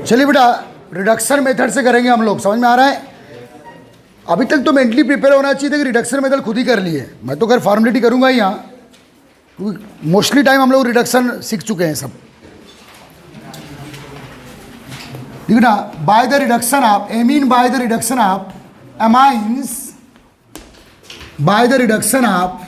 चलिए बेटा, reduction method से करेंगे हम लोग, समझ में आ रहा है। अभी तक तो मेंटली प्रिपेयर होना चाहिए था कि रिडक्शन मेथड खुद ही कर लिए। मैं तो खैर फॉर्मेलिटी करूंगा ही यहाँ, क्योंकि मोस्टली टाइम हम लोग रिडक्शन सीख चुके हैं सब। ठीक है ना। Bye the reduction of amine, bye the reduction of amines, bye the reduction of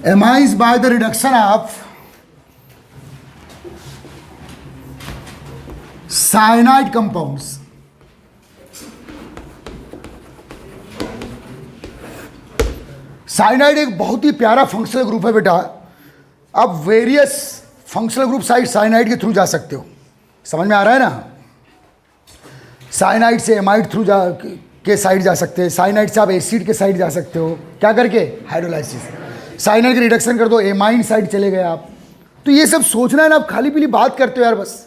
amines, by the reduction of cyanide compounds. Cyanide एक बहुत ही प्यारा फंक्शनल ग्रुप है बेटा। आप वेरियस फंक्शनल ग्रुप साइनाइड के थ्रू जा सकते हो, समझ में आ रहा है ना। साइनाइड से एमाइड थ्रू के साइड जा सकते हैं, साइनाइड से आप एसिड के साइड जा सकते हो, क्या करके, हाइड्रोलाइसिस। साइनाइड की रिडक्शन कर दो, एमाइन साइड चले गए आप। तो ये सब सोचना है ना, आप खाली पीली बात करते हो यार बस।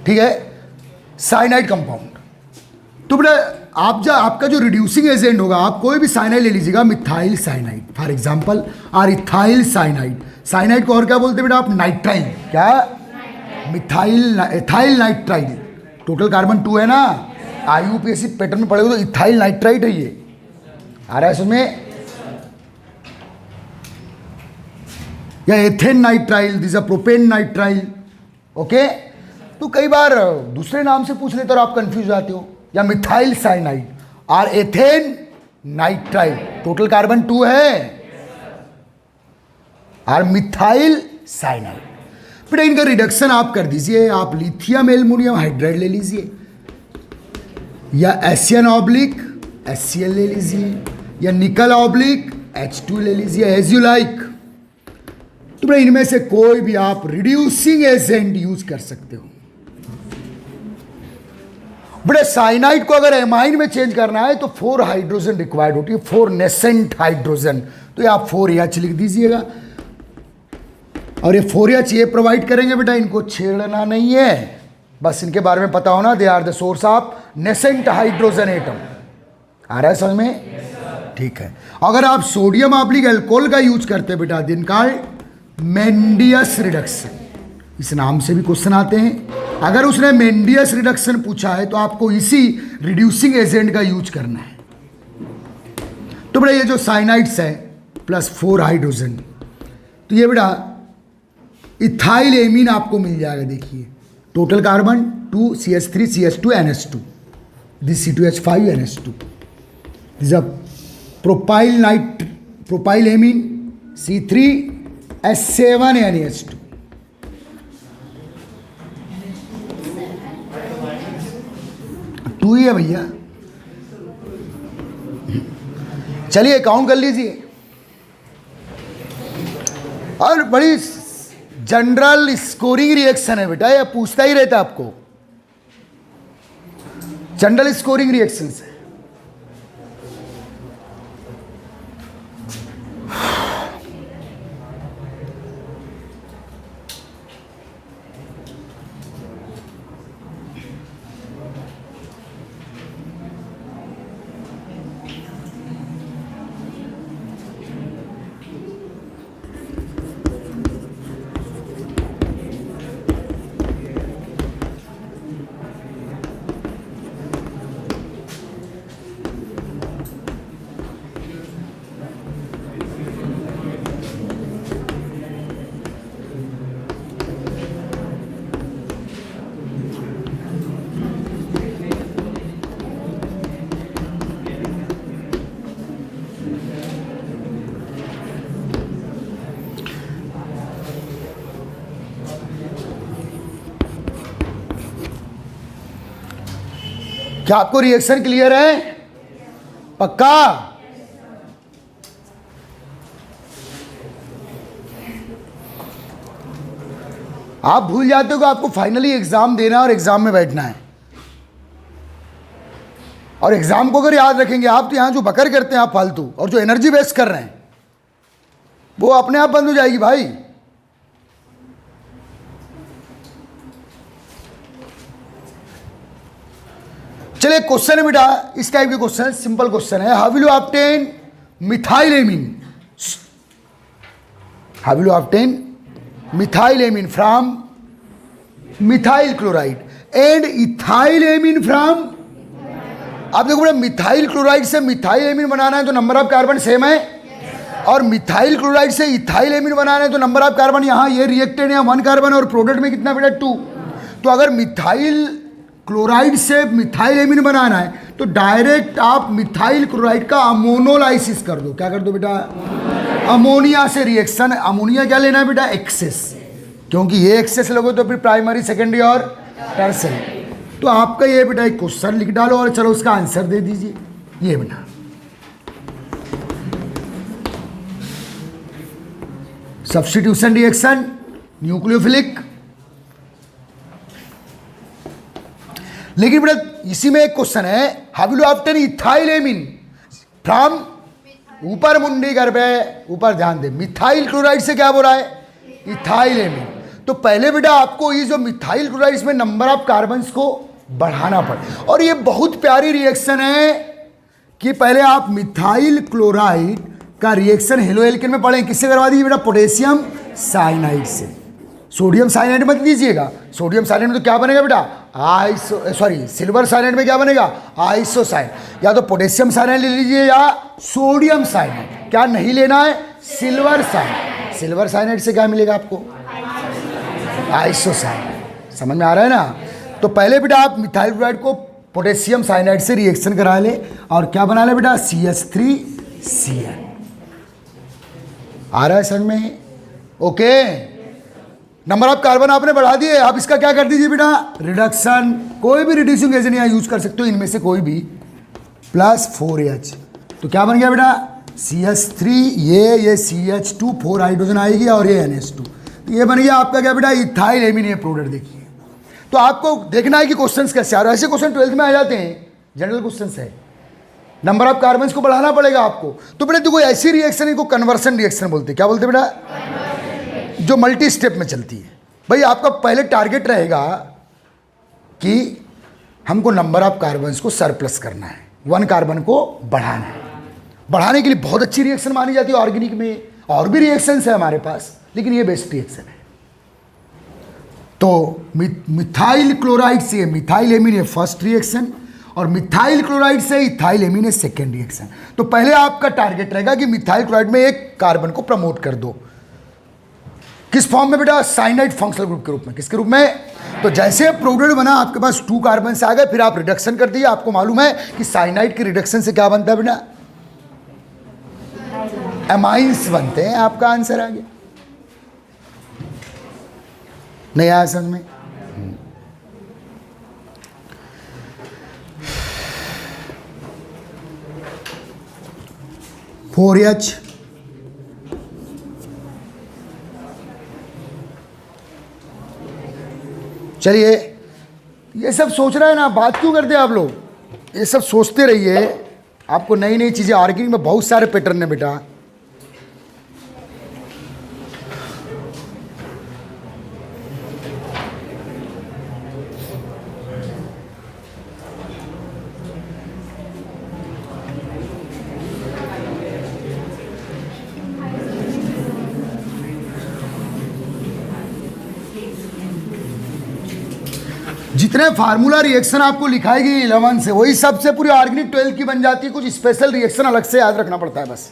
ठीक है। साइनाइड कंपाउंड तो बेटा आपका जो रिड्यूसिंग एजेंट होगा, आप कोई भी साइनाइड ले लीजिएगा, मिथाइल साइनाइड फॉर एग्जांपल, और इथाइल साइनाइड। साइनाइड को और क्या बोलते हैं बेटा आप, नाइट्राइल। क्या, methyl ethyl nitrile. Total carbon 2 है ना, आईयूपीएससी पैटर्न में पढ़ेगा तो इथाइल नाइट्राइड है ये, आ रहा है उसमें। या ethane nitrile, this a propane nitrile. Okay, तो कई बार दूसरे नाम से पूछ लेते और आप कंफ्यूज हो जाते हो। या मिथाइल साइनाइड और एथेन नाइट्राइल, टोटल कार्बन 2 है, और मिथाइल साइनाइड। फिर इनका रिडक्शन आप कर दीजिए, आप लिथियम एल्युमिनियम हाइड्राइड ले लीजिए, या एशियन ऑब्लिक HCl ले लीजिए, या निकल ऑब्लिक H2 ले लीजिए, एज यू लाइक। तो भाई इनमें से कोई भी आप रिड्यूसिंग एजेंट यूज कर सकते हो। बड़े साइनाइड को अगर एमाइन में चेंज करना है तो 4 हाइड्रोजन रिक्वायर्ड होती है, 4 नेसेंट हाइड्रोजन। तो ये आप 4H लिख दीजिएगा, और ये 4H ये प्रोवाइड करेंगे बेटा, इनको छेड़ना नहीं है, बस इनके बारे में पता होना, they are the source of nascent hydrogen atom. आ रहा है समझ में? ठीक है। अगर आप सोडियम ऑब्लिक अल्कोहल का यूज करते हैं बेटा, दिन का मेंडियस रिडक्शन, इस नाम से भी क्वेश्चन आते हैं। अगर उसने मेंडियस रिडक्शन पूछा है तो आपको इसी रिड्यूसिंग एजेंट का यूज करना है। तो बेटा ये जो साइनाइड्स है प्लस 4 हाइड्रोजन, तो ये बेटा इथाइल एमीन आपको मिल जाएगा। देखिए total carbon 2 CH3 CH2 NH2, this C2H5 NH2, this a propyl amine C3H7 NH2। Two ही है भैया। चलिए काउंट कर लीजिए। और बड़ी जनरल स्कोरिंग रिएक्शन है बेटा, ये पूछता ही रहता आपको, जनरल स्कोरिंग रिएक्शन है। क्या आपको रिएक्शन क्लियर है? पक्का? आप भूल जाते हो कि आपको फाइनली एग्जाम देना है और एग्जाम में बैठना है, और एग्जाम को अगर याद रखेंगे आप तो यहां जो बकर करते हैं आप फालतू, और जो एनर्जी वेस्ट कर रहे हैं वो अपने आप बंद हो जाएगी भाई। चलिए क्वेश्चन है बेटा, इस टाइप के क्वेश्चन, सिंपल क्वेश्चन है। How will you obtain methylamine, how will you obtain methylamine from methyl chloride and ethylamine from, आप देखो बेटा मिथाइल क्लोराइड से मिथाइलेमीन बनाना है तो नंबर ऑफ कार्बन सेम है, और मिथाइल क्लोराइड से इथाइलेमीन बनाना है तो नंबर ऑफ कार्बन, यहाँ ये रिएक्टेड है 1 कार्बन और प्रोडक्ट में कितना बेटा 2। तो अगर मिथाइल क्लोराइड से मिथाइलेमीन बनाना है तो डायरेक्ट आप मिथाइल क्लोराइड का अमोनोलाइसिस कर दो। क्या कर दो बेटा, अमोनिया से रिएक्शन। अमोनिया क्या लेना है बेटा, एक्सेस, क्योंकि ये एक्सेस लोगे तो फिर प्राइमरी सेकेंडरी और टर्सरी। तो आपका ये बेटा एक क्वेश्चन लिख डालो और चलो उसका आंसर दे दीजिए। ये बेटा सब्स्टिट्यूशन रिएक्शन न्यूक्लियोफिलिक, लेकिन बेटा इसी में एक क्वेश्चन है, how will you obtain ethylamine from, ऊपर मुंडी कर पे, ऊपर ध्यान दे, मिथाइल क्लोराइड से क्या बोल रहा है, इथाइलेमीन। तो पहले बेटा आपको ये जो मिथाइल क्लोराइड इसमें नंबर ऑफ कार्बन्स को बढ़ाना पड़े, और ये बहुत प्यारी रिएक्शन है कि पहले आप मिथाइल क्लोराइड का रिएक्शन हेलो एल्केन में पढ़ें, किससे करवा दीजिए बेटा, पोटेशियम साइनाइड से। सोडियम साइनाइड मत दीजिएगा, सोडियम साइनाइड में तो क्या बनेगा बेटा सिल्वर साइनाइड में क्या बनेगा, आइसोसाइनाइड, या तो पोटेशियम साइनाइड ले लीजिए या सोडियम साइनाइड। क्या नहीं लेना है, सिल्वर साइनाइड। सिल्वर साइनाइड से क्या मिलेगा आपको, आइसोसाइनाइड। समझ में आ रहा है ना। तो पहले बेटा आप मिथाइल क्लोराइड को पोटेशियम साइनाइड से रिएक्शन करा ले और क्या बना ले बेटा, CH3Cl। आ रहा है समझ में, ओके। नंबर ऑफ कार्बन आपने बढ़ा दिए, आप इसका क्या कर दीजिए बेटा, रिडक्शन। कोई भी रिड्यूसिंग एजेंट यहाँ यूज कर सकते हो, इनमें से कोई भी, प्लस 4H। तो क्या बन गया बेटा, CH3, ये CH2, 4 हाइड्रोजन आएगी और ये NH2। तो ये बन गया आपका क्या बेटा, इथाइलेमीन। ये प्रोडक्ट देखिए। तो आपको देखना है कि क्वेश्चंस कैसे आ रहे हैं। ऐसे क्वेश्चन 12th में आ जाते हैं, जनरल क्वेश्चन है, नंबर ऑफ कार्बन्स को बढ़ाना पड़ेगा आपको। तो बेटा देखो ऐसी रिएक्शन इनको कन्वर्सन रिएक्शन बोलते हैं। क्या बोलते हैं बेटा, जो मल्टी स्टेप में चलती है। भाई आपका पहले टारगेट रहेगा कि हमको नंबर ऑफ कार्बन्स को सरप्लस करना है, 1 कार्बन को बढ़ाना है। बढ़ाने के लिए बहुत अच्छी रिएक्शन मानी जाती है ऑर्गेनिक में, और भी रिएक्शंस है हमारे पास, लेकिन ये बेस्ट रिएक्शन है। तो मिथाइल क्लोराइड से मिथाइलेमीन है फर्स्ट रिएक्शन, और मिथाइल क्लोराइड से इथाइलेमीन है सेकेंड रिएक्शन। तो पहले आपका टारगेट रहेगा कि मिथाइल क्लोराइड में एक कार्बन को प्रमोट कर दो। किस फॉर्म में बेटा, साइनाइड फंक्शनल ग्रुप के रूप में। किसके रूप में, तो जैसे प्रोडक्ट बना आपके पास 2 कार्बन से आ गए, फिर आप रिडक्शन कर दिए। आपको मालूम है कि साइनाइड के रिडक्शन से क्या बनता है बेटा, एमाइंस बनते हैं। आपका आंसर आ गया, नहीं आया समझ में। (4H) चलिए, ये सब सोच रहा है ना, बात क्यों करते हैं आप लोग, ये सब सोचते रहिए। आपको नई नई चीज़ें, ऑर्गेनिक में बहुत सारे पैटर्न है बेटा। जितने फार्मूला रिएक्शन आपको लिखाएगी 11 से, वही सबसे पूरी ऑर्गेनिक 12 की बन जाती है। कुछ स्पेशल रिएक्शन अलग से याद रखना पड़ता है बस।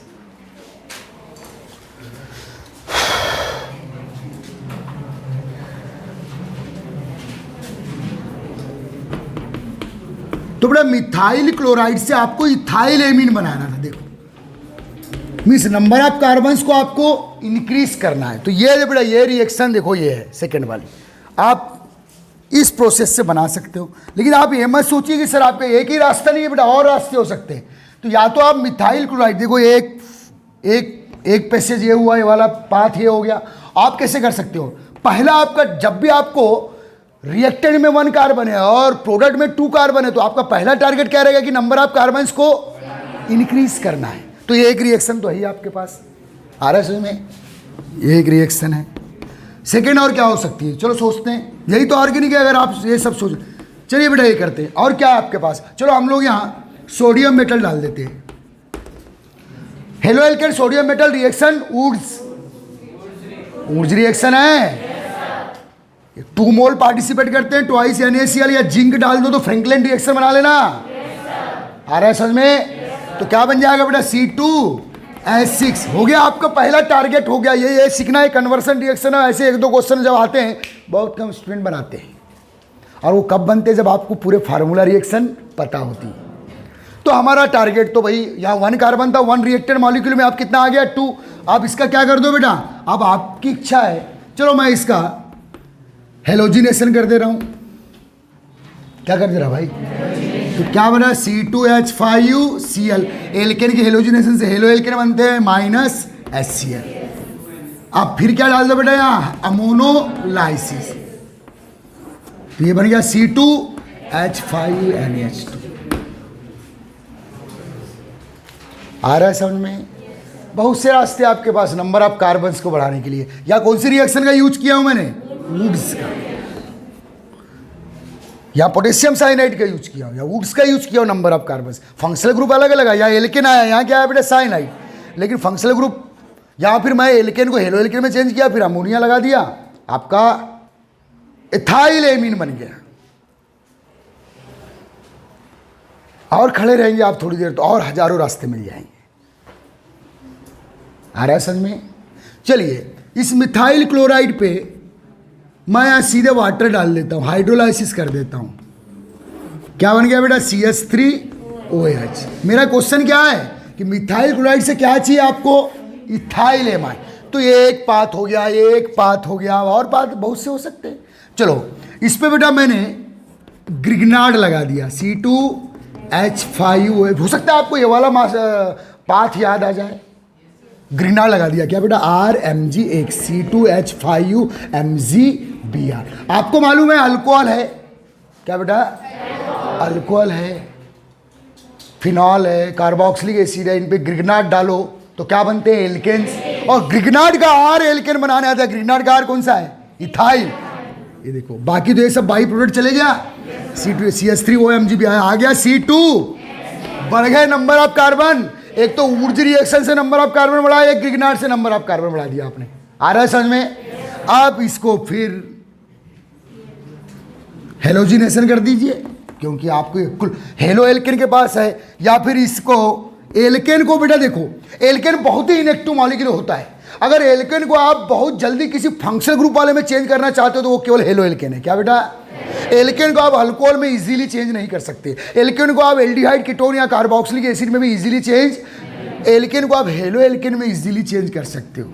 तो बेटा मिथाइल क्लोराइड से आपको इथाइलेमीन बनाना था। देखो मीन्स नंबर ऑफ कार्बन्स को आपको इंक्रीज करना है। तो ये बेटा ये रिएक्शन देखो, ये है सेकेंड वाली, आप इस प्रोसेस से बना सकते हो। लेकिन आप ये मत सोचिए कि सर आपका एक ही रास्ता नहीं है बेटा, और रास्ते हो सकते हैं। तो या तो आप मिथाइल क्लोराइड, देखो एक पैसेज ये हुआ, ये वाला पाथ ये हो गया। आप कैसे कर सकते हो, पहला आपका जब भी आपको रिएक्टेंट में 1 कार्बन है और प्रोडक्ट में 2 कार्बन है, तो आपका पहला टारगेट क्या रहेगा कि नंबर ऑफ कार्बन्स को इंक्रीज करना है। तो ये एक रिएक्शन तो है ही आपके पास, आ रहा है समझ में, ये एक रिएक्शन है। सेकेंड और क्या हो सकती है, चलो सोचते हैं, यही तो ऑर्गेनिक है। अगर आप ये सब सोच, चलिए बेटा ये करते हैं। और क्या है आपके पास, चलो हम लोग यहाँ सोडियम मेटल डाल देते हैं। Halo alkane sodium metal reaction Wurtz reaction है। 2 मोल पार्टिसिपेट करते हैं, ट्वाइस NaCl या जिंक डाल दो तो फ्रैंकलिन रिएक्शन बना लेना। आ रहा है समझ में? तो क्या बन जाएगा बेटा C2H6। हो गया आपका पहला टारगेट हो गया। ये सीखना है कन्वर्सन रिएक्शन है। ऐसे 1-2 क्वेश्चन जब आते हैं बहुत कम स्टूडेंट बनाते हैं, और वो कब बनते हैं जब आपको पूरे फार्मूला रिएक्शन पता होती है। तो हमारा टारगेट तो भाई यहाँ 1 कार्बन था, 1 रिएक्टेड मॉलिक्यूल में आप कितना आ गया 2। आप इसका क्या कर दो बेटा, अब आपकी इच्छा है, चलो मैं इसका हेलोजिनेशन कर दे रहा हूँ। क्या कर दे रहा भाई? तो क्या बना C2H5Cl। एल्केन के हेलोजिनेशन से हेलो एल्केन बनते हैं -HCl। अब फिर क्या डाल दो बेटा यहाँ अमोनोलाइसिस, तो ये बन गया C2H5NH2। आ रहा है समझ में? बहुत से रास्ते आपके पास नंबर ऑफ कार्बन्स को बढ़ाने के लिए। या कौन सी रिएक्शन का यूज किया हूं मैंने? वुड्स का। या पोटेशियम साइनाइड का यूज किया हूं, या वुड्स का यूज किया हूं number of carbons. Functional group अलग अलग है, या एल्केन आया, यहाँ क्या आया बेटा साइनाइड, लेकिन फंक्शनल ग्रुप यहाँ फिर मैं एल्केन को हेलो एल्केन में चेंज किया, फिर अमोनिया लगा दिया, आपका इथाइल एमीन बन गया। और खड़े रहेंगे आप थोड़ी देर तो और हजारों रास्ते मिल जाएंगे। आ रहा है समझ में? चलिए इस मिथाइल क्लोराइड पे मैं यहाँ सीधे वाटर डाल देता हूँ, हाइड्रोलाइसिस कर देता हूँ। क्या बन गया बेटा CH3OH। मेरा क्वेश्चन क्या है कि मिथाइल क्लोराइड से क्या चाहिए आपको? Ethyl amide. तो ये एक पाथ हो गया, एक पाथ हो गया, और पाथ बहुत से हो सकते हैं। चलो इस पे बेटा मैंने ग्रिग्नार्ड लगा दिया C2H5OH। हो सकता है आपको ये वाला पाथ याद आ जाए। ग्रिग्नार्ड लगा दिया, क्या बेटा RMG1 C2H5UMgBr। आपको मालूम है अल्कोहल है, क्या बेटा अल्कोहल है, फिनॉल है, कार्बोक्सिलिक एसिड है, इन पे ग्रिग्नार्ड डालो तो क्या बनते हैं? एल्केन्स। और ग्रिग्नार्ड का R एल्केन बनाने आता है। ग्रिग्नार्ड का R कौन सा है? इथाइल। ये देखो बाकी तो ये सब बाई प्रोडक्ट चले गया। CH3OMgBr आ गया C2। बढ़ गए नंबर ऑफ कार्बन। एक तो वुड्स रिएक्शन से नंबर ऑफ कार्बन बढ़ा, एक ग्रिग्नार्ड से नंबर ऑफ कार्बन बढ़ा दिया आपने। आ रहा है समझ में? आप इसको फिर हेलोजिनेशन कर दीजिए, क्योंकि आपको हेलो एल्केन के पास है। या फिर इसको एल्केन को बेटा देखो, एल्केन बहुत ही इनएक्टिव मॉलिक्यूल होता है। अगर एल्केन को आप बहुत जल्दी किसी फंक्शनल ग्रुप वाले में चेंज करना चाहते हो तो वो केवल हेलो एल्केन है। क्या बेटा? एल्केन को आप अल्कोहल में इजीली चेंज नहीं कर सकते। एल्केन को आप एल्डिहाइड, कीटोन या कार्बोक्सिलिक एसिड में भी इजीली चेंज, एल्केन को आप हेलो एल्केन में इजीली चेंज कर सकते हो।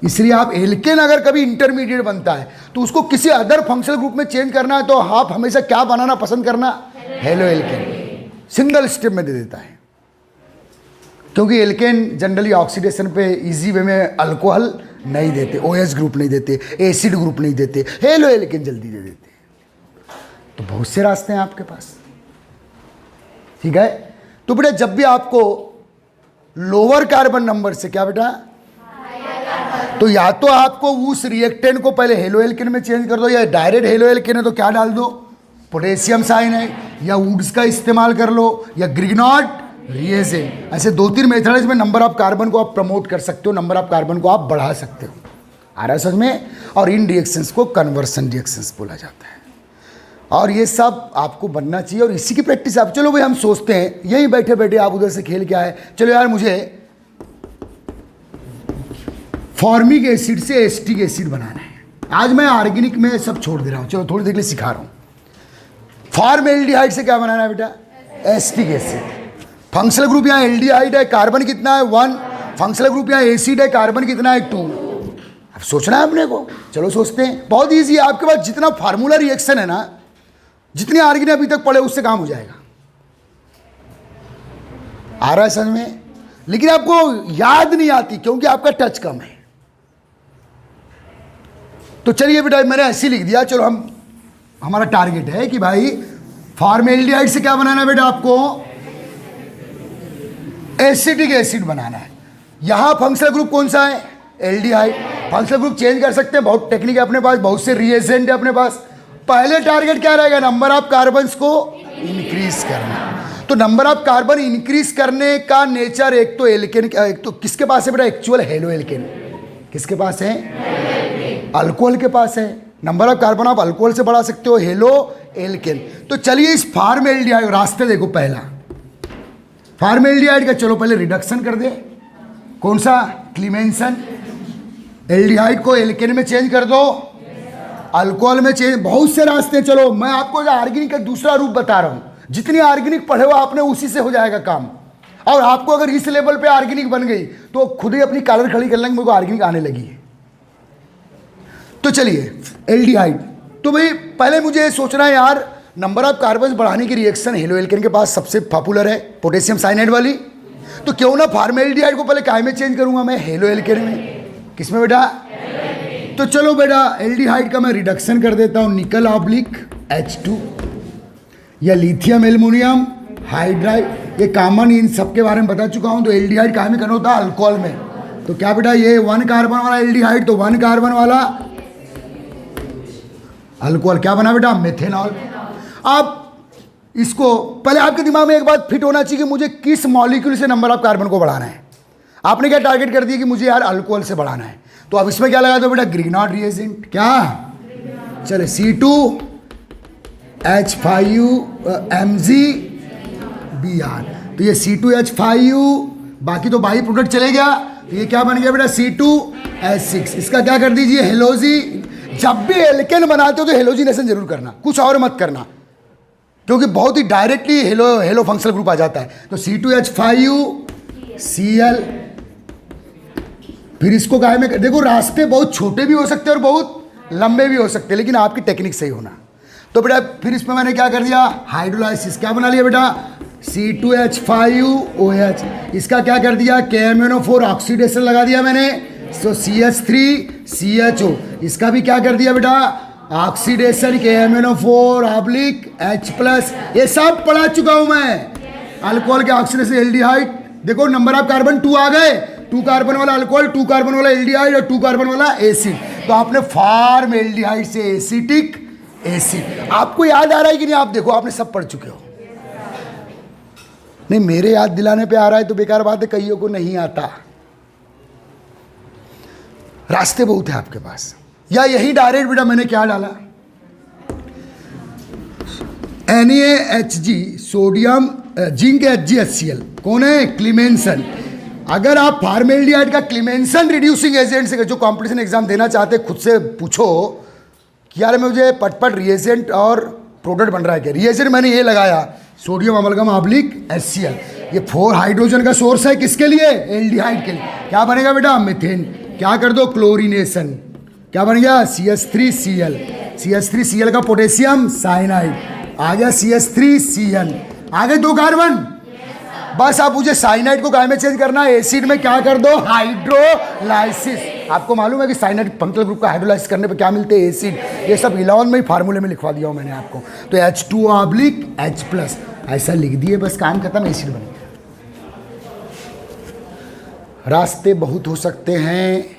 इसलिए आप एल्केन अगर कभी इंटरमीडिएट बनता है तो उसको किसी अदर फंक्शनल ग्रुप में चेंज करना है तो आप हमेशा क्या बनाना पसंद करना? Halo alkane. सिंगल स्टेप में दे देता है, क्योंकि एल्केन जनरली ऑक्सीडेशन पे इजी वे में अल्कोहल नहीं देते, OH ग्रुप नहीं देते, एसिड ग्रुप नहीं देते, हेलो एल्केन जल्दी दे देते। तो बहुत से रास्ते हैं आपके पास, ठीक है? तो बेटा जब भी आपको लोअर कार्बन नंबर से, क्या बेटा, तो या तो आपको उस रिएक्टेंट को पहले हेलो एल्केन में चेंज कर दो, या डायरेक्ट हेलो एल्केन है तो क्या डाल दो? पोटेशियम साइनाइड, या वुड्स का इस्तेमाल कर लो, या ग्रिग्नार्ड रिएजेंट। ऐसे 2-3 मेथड्स में नंबर ऑफ कार्बन को आप प्रमोट कर सकते हो, नंबर ऑफ कार्बन को आप बढ़ा सकते हो। आ रहा है समझ में? और इन रिएक्शंस को कन्वर्सन रिएक्शंस बोला जाता है। और ये सब आपको बनना चाहिए, और इसी की प्रैक्टिस आप। चलो भाई हम सोचते हैं यहीं बैठे बैठे आप उधर से खेल के आए, चलो यार मुझे फॉर्मिक एसिड से एस्टिक एसिड बनाना है। आज मैं ऑर्गेनिक में सब छोड़ दे रहा हूँ, चलो थोड़ी देर के लिए सिखा रहा हूँ। फॉर्मेल्डिहाइड से क्या बनाना है बेटा? Acetic acid. फंक्शनल ग्रुप यहाँ एल्डिहाइड है, कार्बन कितना है 1। फंक्शनल ग्रुप यहाँ एसिड है, कार्बन कितना है 2। अब सोचना है अपने को, चलो सोचते हैं। बहुत ईजी है, आपके पास जितना फार्मूला रिएक्शन है ना, जितनी ऑर्गेनिक अभी तक पढ़े उससे काम हो जाएगा। आ रहा है समझ में? लेकिन आपको याद नहीं आती क्योंकि आपका टच कम है। तो चलिए बेटा मैंने ऐसे लिख दिया। चलो हमारा टारगेट है कि भाई फॉर्मेल्डिहाइड से क्या बनाना है बेटा? आपको एसिटिक एसिड बनाना है। यहां फंक्शनल ग्रुप कौन सा है? एल्डिहाइड। फंक्शनल ग्रुप चेंज कर सकते हैं, बहुत टेक्निक है अपने पास, बहुत से रिएजेंट है अपने पास। पहले टारगेट क्या रहेगा? नंबर ऑफ कार्बन्स को इंक्रीज करना। तो नंबर ऑफ कार्बन इंक्रीज करने का नेचर एक तो एल्केन, एक तो किसके पास है बेटा, एक्चुअल हेलो एल्केन किसके पास है, अल्कोहल के पास है। नंबर ऑफ कार्बन आप अल्कोहल से बढ़ा सकते हो, हेलो एल्केन। तो चलिए इस फॉर्मेल्डिहाइड रास्ते देखो, पहला फॉर्मेल्डिहाइड का चलो पहले रिडक्शन कर दे, कौन सा, क्लीमेंसन। एल्डिहाइड को एल्केन में चेंज कर दो, अल्कोहल में चेंज, बहुत से रास्ते। चलो मैं आपको ऑर्गेनिक का दूसरा रूप बता रहा हूं, जितनी ऑर्गेनिक पढ़े हो आपने उसी से हो जाएगा काम। और आपको अगर इस लेवल पे ऑर्गेनिक बन गई तो खुद ही अपनी कॉलर खड़ी कर लेंगे, मेरे को ऑर्गेनिक आने लगी है। तो चलिए एल्डिहाइड, तो भाई पहले मुझे ये सोचना है यार, नंबर ऑफ कार्बन बढ़ाने की रिएक्शन हेलो एल्केन के पास सबसे पॉपुलर है, पोटेशियम साइनाइड वाली। तो क्यों ना फॉर्मेल्डिहाइड को पहले काय में चेंज करूंगा मैं, हेलो एल्केन में। किसमें बेटा, तो चलो बेटा एल्डिहाइड का मैं रिडक्शन कर देता हूं, निकल ऑब्लिक H2 या लिथियम एल्युमिनियम हाइड्राइड, ये कॉमन इन सबके बारे में बता चुका हूं। तो एल्डिहाइड काय में करना होता है, अल्कोहल में। तो क्या बेटा, ये 1 कार्बन वाला एल्डिहाइड, तो 1 कार्बन वाला अल्कोहल क्या बना बेटा, मेथेनॉल। अब इसको पहले आपके दिमाग में एक बात फिट होना चाहिए कि मुझे किस मॉलिक्यूल से नंबर ऑफ कार्बन को बढ़ाना है। आपने क्या टारगेट कर दिया कि मुझे यार अल्कोहल से बढ़ाना है, तो अब इसमें क्या लगा दो बेटा, ग्रिग्नॉड रिएजेंट। क्या, चले C2H5MgBr, तो ये C2H5, बाकी तो बाई प्रोडक्ट चले गया, तो ये क्या बन गया बेटा, C2H6। इसका क्या कर दीजिए, हेलोजी। जब भी एल्केन बनाते हो तो हेलोजिनेशन जरूर करना, कुछ और मत करना, क्योंकि बहुत ही डायरेक्टली हेलो फंक्शनल ग्रुप आ जाता है। तो C2H5Cl, फिर इसको काय में देखो, रास्ते बहुत छोटे भी हो सकते हैं और बहुत लंबे भी हो सकते हैं, लेकिन आपकी टेक्निक सही होना। तो बेटा फिर इसमें मैंने क्या कर दिया, हाइड्रोलाइसिस। क्या बना लिया बेटा, C2H5OH, इसका क्या कर दिया, KMnO4 ऑक्सीडेशन लगा दिया मैंने, तो CH3CHO, इसका भी क्या कर दिया बेटा, ऑक्सीडेशन, KMnO4 H+। ये सब पढ़ा चुका हूं मैं, अल्कोहल के ऑक्सीडेशन, एल्डिहाइड। देखो नंबर ऑफ कार्बन 2 आ गए, 2 कार्बन वाला अल्कोहल, 2 कार्बन वाला एल्डिहाइड और 2 कार्बन वाला एसिड। तो आपने फॉर्मेल्डिहाइड से एसिटिक एसिड। आपको याद आ रहा है कि नहीं, आप देखो आपने सब पढ़ चुके हो। नहीं, मेरे याद दिलाने पे आ रहा है तो बेकार बात है, कईयों को नहीं आता। रास्ते बहुत है आपके पास, या यही डायरेक्ट बेटा मैंने क्या डाला, NaHg, सोडियम जिंक HgHCl, कौन है, क्लीमेंसन। अगर आप फॉर्मेल्डिहाइड का क्लीमेंसन रिड्यूसिंग एजेंट से, जो कॉम्पिटिशन एग्जाम देना चाहते खुद से पूछो कि यार मुझे पटपट रिएजेंट और प्रोडक्ट बन रहा है क्या। रिएजेंट मैंने ये लगाया, सोडियम अमलगम ऑब्लिक HCl, ये 4 हाइड्रोजन का सोर्स है, किसके लिए, एल्डिहाइड के लिए। क्या बनेगा बेटा, मीथेन। क्या कर दो, क्लोरीनेशन, क्या बन गया, CH3Cl। CH3Cl का पोटेशियम साइनाइड आ गया, CH3Cl, आ गए 2 कार्बन। बस आप मुझे साइनाइड को काय में चेंज करना है, एसिड में क्या कर दो, हाइड्रोलाइसिस। आपको मालूम है कि साइनाइड फंक्शनल ग्रुप का हाइड्रोलाइसिस करने पे क्या मिलते हैं, एसिड। ये सब 11 में ही फार्मूले में लिखवा दिया हूं मैंने आपको। तो H2OH+, ऐसा लिख दिए, बस काम खत्म, एसिड बन गया। रास्ते बहुत हो सकते हैं,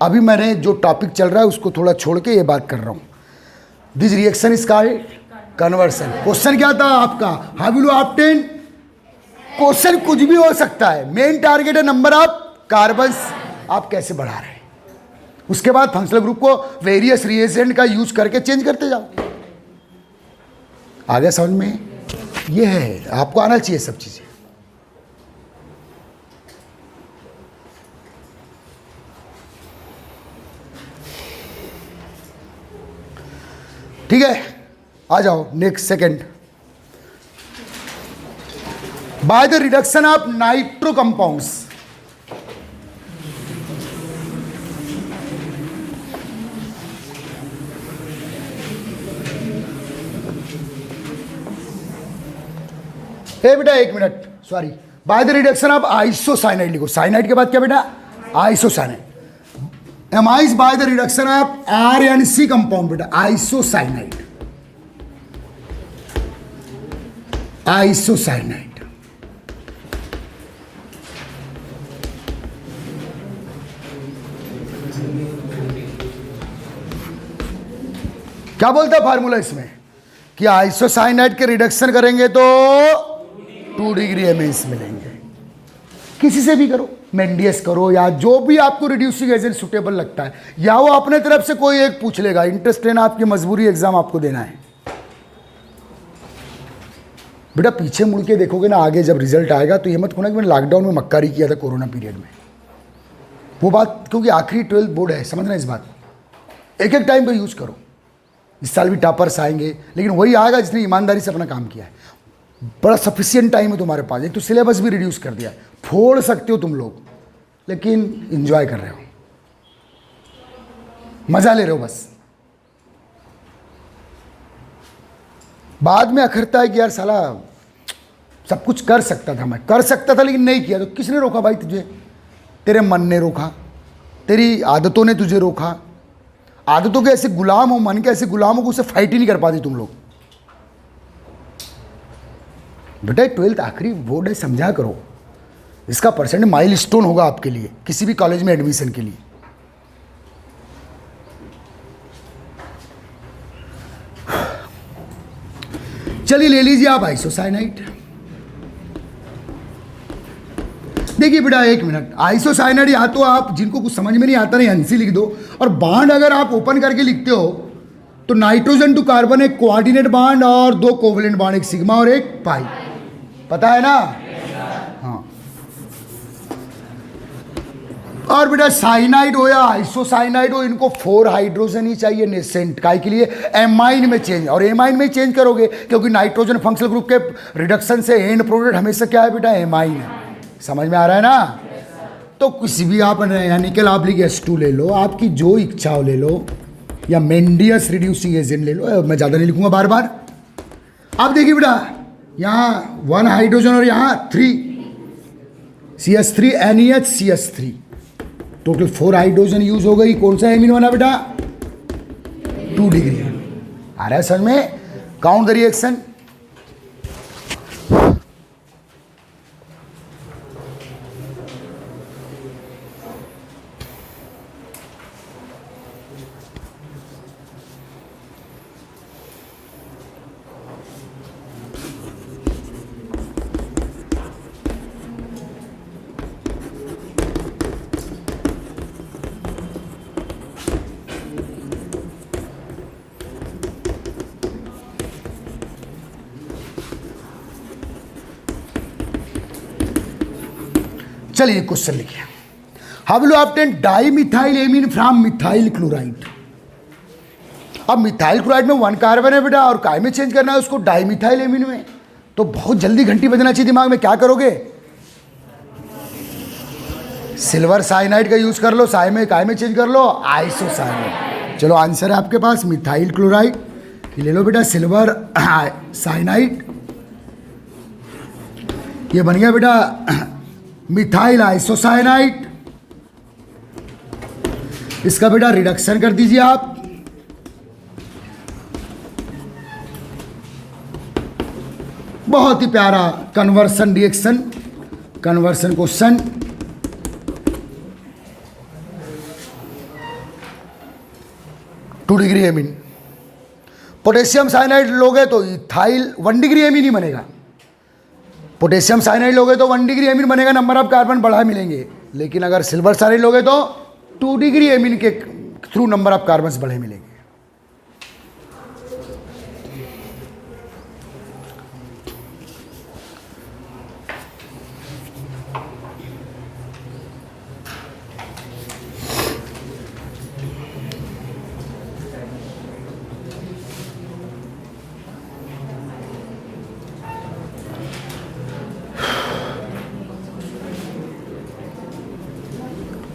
अभी मैंने जो टॉपिक चल रहा है उसको थोड़ा छोड़ के ये बात कर रहा हूँ। This reaction is called conversion. Question क्या था आपका, how will you obtain, question कुछ भी हो सकता है, मेन टारगेट है नंबर ऑफ कार्बन्स आप कैसे बढ़ा रहे हैं। उसके बाद फंक्शनल ग्रुप को वेरियस रिएजेंट का यूज करके चेंज करते जाओ। आगे समझ में, ये है, आपको आना चाहिए सब चीजें। ठीक है, आ जाओ next second. By the reduction of nitro compounds, बेटा एक minute, sorry, by the reduction of isocyanide लिखो। साइनाइड के बाद क्या बेटा, isocyanide. Amines by the reduction of RNC compound बेटा, आइसोसाइनाइड, आइसोसाइनाइड। क्या बोलता है फार्मूला इसमें कि आइसोसाइनाइड के रिडक्शन करेंगे तो 2 डिग्री एमिन्स मिलेंगे। किसी से भी करो, मेंडियस करो या जो भी आपको रिड्यूसिंग एजेंट सुटेबल लगता है, या वो अपने तरफ से कोई एक पूछ लेगा। इंटरेस्ट लेना आपकी मजबूरी, एग्जाम आपको देना है। बेटा पीछे मुड़ के देखोगे ना, आगे जब रिजल्ट आएगा तो ये मत खोना कि मैंने लॉकडाउन में मक्कारी किया था कोरोना पीरियड में, वो बात, क्योंकि आखिरी 12th बोर्ड है, समझना इस बात। एक एक टाइम को यूज़ करो। इस साल भी टॉपर्स आएंगे, लेकिन वही आएगा जिसने ईमानदारी से अपना काम किया है। बड़ा सफिशिएंट टाइम है तुम्हारे पास। एक तो सिलेबस भी रिड्यूस कर दिया है, फोड़ सकते हो तुम लोग, लेकिन इंजॉय कर रहे हो, मजा ले रहे हो बस। बाद में अखरता है कि यार साला सब कुछ कर सकता था, मैं कर सकता था लेकिन नहीं किया। तो किसने रोका भाई तुझे? तेरे मन ने रोका, तेरी आदतों ने तुझे रोका। आदतों के ऐसे गुलाम हो, मन के ऐसे गुलाम हो, उसे फाइट ही नहीं कर पाती तुम लोग। बेटा 12th आखिरी बोर्ड है, समझा करो। इसका परसेंट माइलस्टोन होगा आपके लिए किसी भी कॉलेज में एडमिशन के लिए। चलिए ले लीजिए आप आइसोसाइनाइड। देखिए बेटा एक मिनट, आइसोसाइनाइड या तो आप जिनको कुछ समझ में नहीं आता नहीं हंसी लिख दो, और बांड अगर आप ओपन करके लिखते हो तो नाइट्रोजन टू कार्बन एक कोऑर्डिनेट बांड और 2 कोवलेंट बांड, एक सिग्मा और एक पाई, पता है ना? हाँ। और बेटा साइनाइड हो या आइसोसाइनाइड हो, इनको 4 हाइड्रोजन ही चाहिए नेसेंट काय के लिए, एमाइन में चेंज। और एमाइन में चेंज करोगे क्योंकि नाइट्रोजन फंक्शनल ग्रुप के रिडक्शन से एंड प्रोडक्ट हमेशा क्या है बेटा? एमाइन है। समझ में आ रहा है ना? तो किसी भी आप निकल आप लिख H2 ले लो, आपकी जो इच्छा हो ले लो, या मेंडियस रिड्यूसिंग एजेंट ले लो, मैं ज़्यादा नहीं लिखूंगा बार बार। आप देखिए बेटा यहाँ 1 हाइड्रोजन और यहाँ 3 CH3 NEH CH3, total 4 hydrogen use हो गई। कौन सा एमीन बना बेटा? 2 डिग्री। आ रहा है समझ में? Count the reaction. चलिए क्वेश्चन लिखिए। How will you obtain dimethyl amine from methyl chloride. अब मिथाइल क्लोराइड में 1 कार्बन है बेटा, और काय में चेंज करना है उसको डाइमिथाइल एमीन में। तो बहुत जल्दी घंटी बजना चाहिए दिमाग में। क्या करोगे? सिल्वर साइनाइड का यूज कर लो, काय में चेंज कर लो आइसोसाइनाइड। चलो आंसर है आपके पास मिथाइल क्लोराइड। ले लो बेटा सिल्वर साइनाइड, ये बन गया बेटा मिथाइल आइसोसाइनाइड। इसका बेटा रिडक्शन कर दीजिए आप। बहुत ही प्यारा conversion reaction, conversion question. Two degree amine. Potassium cyanide लोगे तो इथाइल 1 डिग्री एमीन ही बनेगा। पोटेशियम साइनाइड लोगे तो 1 डिग्री एमीन बनेगा, नंबर ऑफ कार्बन बढ़ा मिलेंगे। लेकिन अगर सिल्वर साइनाइड लोगे तो 2 डिग्री एमीन के थ्रू नंबर ऑफ कार्बन बढ़े मिलेंगे।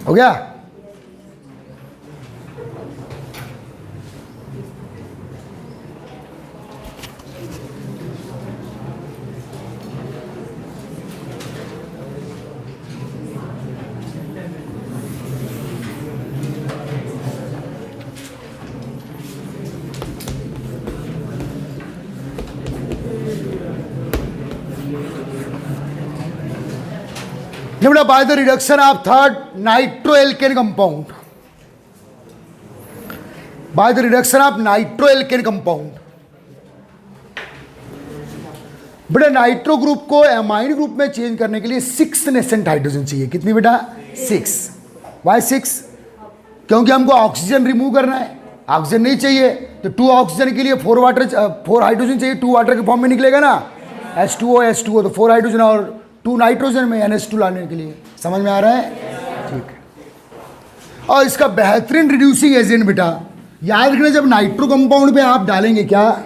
हो गया? by the reduction of third nitroalkane compound, by the reduction of nitroalkane compound, बेटा नाइट्रो ग्रुप को एमाइन ग्रुप में चेंज करने के लिए 6 नेसेंट हाइड्रोजन चाहिए। कितनी बेटा? 6। वाई 6? क्योंकि हमको ऑक्सीजन रिमूव करना है, ऑक्सीजन नहीं चाहिए, तो 2 ऑक्सीजन के लिए 4 हाइड्रोजन चाहिए, 2 वाटर के फॉर्म में निकलेगा ना, H2O तो 4 हाइड्रोजन और 2 नाइट्रोजन में NH2 लाने के लिए। समझ में आ रहा है? ठीक है। और इसका बेहतरीन रिड्यूसिंग एजेंट बेटा याद रखना, जब नाइट्रो कंपाउंड पे आप डालेंगे क्या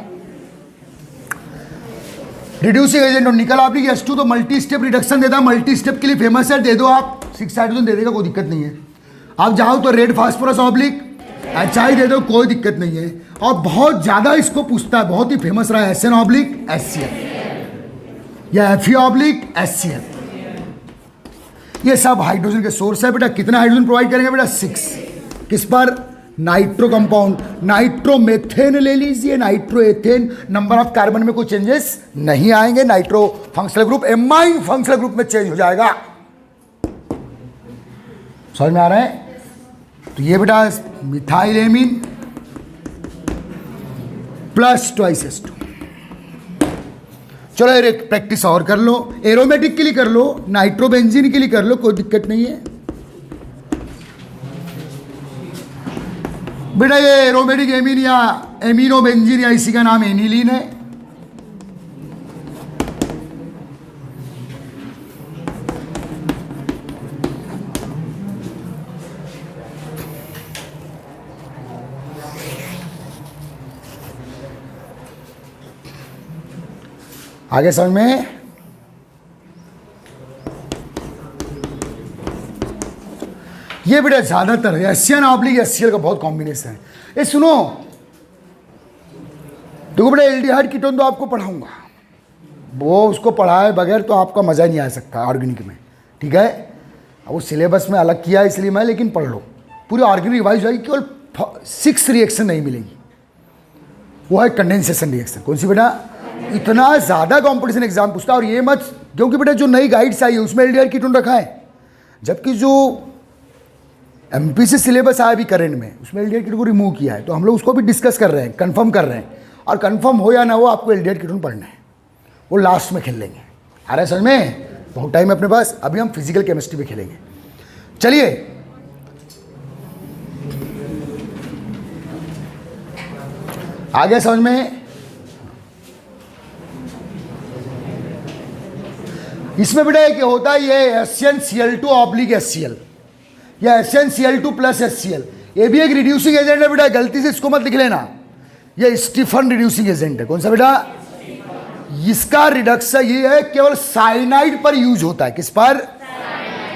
रिड्यूसिंग एजेंट, और निकल आप H2 तो मल्टी स्टेप रिडक्शन देता है, मल्टी स्टेप के लिए फेमस है, दे दो आप 6 हाइड्रोजन दे देगा, कोई दिक्कत नहीं है। आप जाओ तो रेड फास्फोरस ऑब्लिक HI दे दो, कोई दिक्कत नहीं है। और बहुत ज़्यादा इसको पूछता है, बहुत ही फेमस रहा है SN ऑब्लिक HCl या Fe ऑब्लिक HCl। ये सब हाइड्रोजन के सोर्स है बेटा। कितना हाइड्रोजन प्रोवाइड करेंगे बेटा? 6। किस पर? Nitro compound. नाइट्रोमेथेन ले लीजिए, नाइट्रोएथेन, नंबर ऑफ कार्बन में कोई चेंजेस नहीं आएंगे, nitro functional group amine functional group में चेंज हो जाएगा। समझ में आ रहा है? तो ये बेटा methyl amine plus twice H2। चलो एक प्रैक्टिस और कर लो, एरोमेटिक के लिए कर लो, नाइट्रोबेंजीन के लिए कर लो, कोई दिक्कत नहीं है बेटा। ये एरोमेटिक एमीन या एमिनोबेंजीन या इसी का नाम एनिलीन है। आगे समझ में? ये बेटा ज्यादातर एशियन ऑब्लिक HCl का बहुत कॉम्बिनेशन है। ये सुनो, देखो बेटा एल्डिहाइड कीटोन तो आपको पढ़ाऊंगा, वो उसको पढ़ाए बगैर तो आपका मजा ही नहीं आ सकता ऑर्गेनिक में, ठीक है? वो सिलेबस में अलग किया इसलिए मैं, लेकिन पढ़ लो पूरी ऑर्गेनिक रिवाइज जाएगी। केवल 6 रिएक्शन नहीं मिलेगी, वो है कंडेंसेशन रिएक्शन। कौन सी बेटा? इतना ज़्यादा कॉम्पिटिशन एग्जाम पूछता है। और ये मत, क्योंकि बेटा जो नई गाइड्स आई है उसमें एल्डिहाइड कीटोन रखा है, जबकि जो MP से सिलेबस आया अभी करंट में उसमें एल्डिहाइड कीटोन को रिमूव किया है। तो हम लोग उसको भी डिस्कस कर रहे हैं, कंफर्म कर रहे हैं, और कंफर्म हो या ना हो आपको एल्डिहाइड कीटोन पढ़ना है, वो लास्ट में खेल लेंगे। आ रहा है समझ में? बहुत टाइम है अपने पास, अभी हम फिजिकल केमिस्ट्री पे खेलेंगे। चलिए आगे समझ में? इसमें बेटा क्या होता है, ये SnCl2 ऑब्लिक HCl या SnCl2 प्लस HCl, ये भी एक रिड्यूसिंग एजेंट है बेटा, गलती से इसको मत लिख लेना। ये स्टीफन रिड्यूसिंग एजेंट है। कौन सा बेटा? इसका रिडक्शन ये है केवल साइनाइड पर यूज होता है। किस पर?